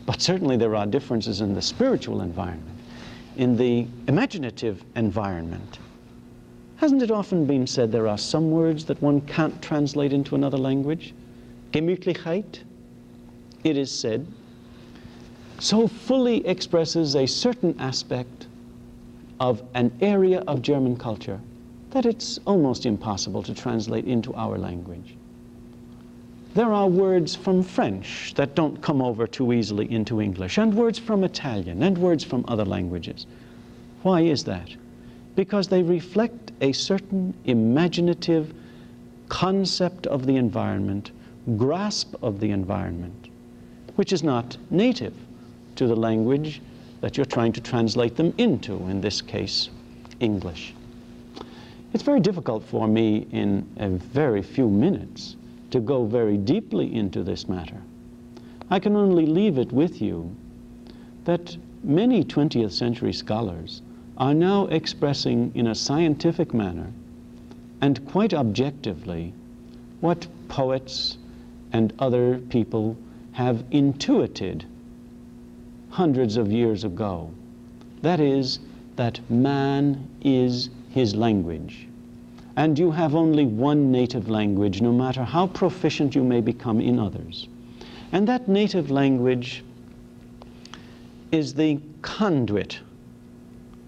but certainly there are differences in the spiritual environment, in the imaginative environment. Hasn't it often been said there are some words that one can't translate into another language? Gemütlichkeit, it is said, so fully expresses a certain aspect of an area of German culture that it's almost impossible to translate into our language. There are words from French that don't come over too easily into English, and words from Italian, and words from other languages. Why is that? Because they reflect a certain imaginative concept of the environment, grasp of the environment, which is not native to the language that you're trying to translate them into, in this case, English. It's very difficult for me in a very few minutes to go very deeply into this matter. I can only leave it with you that many 20th century scholars are now expressing in a scientific manner and quite objectively what poets and other people have intuited hundreds of years ago. That is, that man is his language. And you have only one native language, no matter how proficient you may become in others. And that native language is the conduit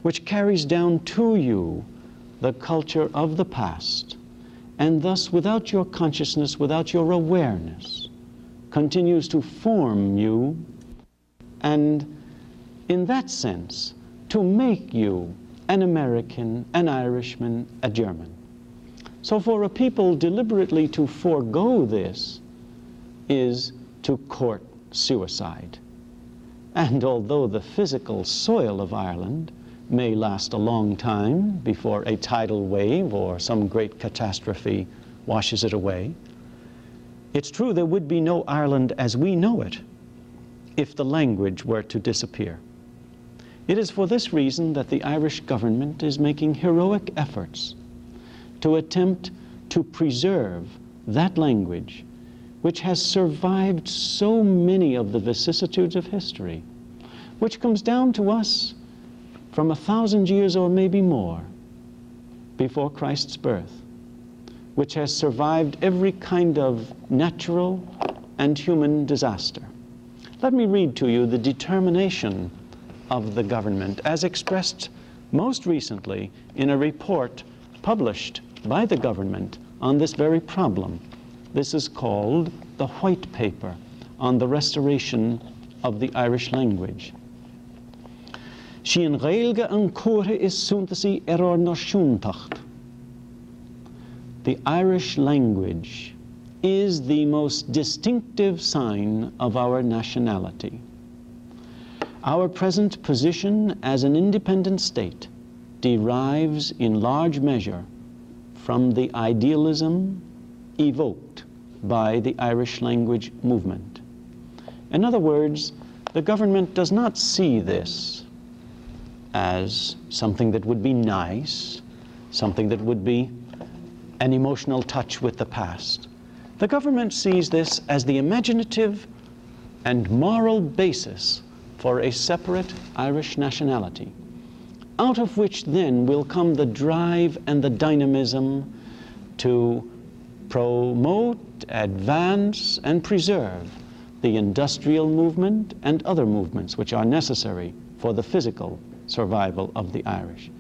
which carries down to you the culture of the past, and thus, without your consciousness, without your awareness, continues to form you, and in that sense, to make you an American, an Irishman, a German. So for a people deliberately to forego this is to court suicide. And although the physical soil of Ireland may last a long time before a tidal wave or some great catastrophe washes it away, it's true there would be no Ireland as we know it if the language were to disappear. It is for this reason that the Irish government is making heroic efforts to attempt to preserve that language which has survived so many of the vicissitudes of history, which comes down to us from 1,000 years or maybe more before Christ's birth, which has survived every kind of natural and human disaster. Let me read to you the determination of the government as expressed most recently in a report published by the government on this very problem. This is called the White Paper on the Restoration of the Irish Language. Sín Gaeilge an Comhairle is Súntasa ar ár náisiúntacht. The Irish language is the most distinctive sign of our nationality. Our present position as an independent state derives in large measure from the idealism evoked by the Irish language movement. In other words, the government does not see this as something that would be nice, something that would be an emotional touch with the past. The government sees this as the imaginative and moral basis for a separate Irish nationality, out of which then will come the drive and the dynamism to promote, advance, and preserve the industrial movement and other movements which are necessary for the physical survival of the Irish.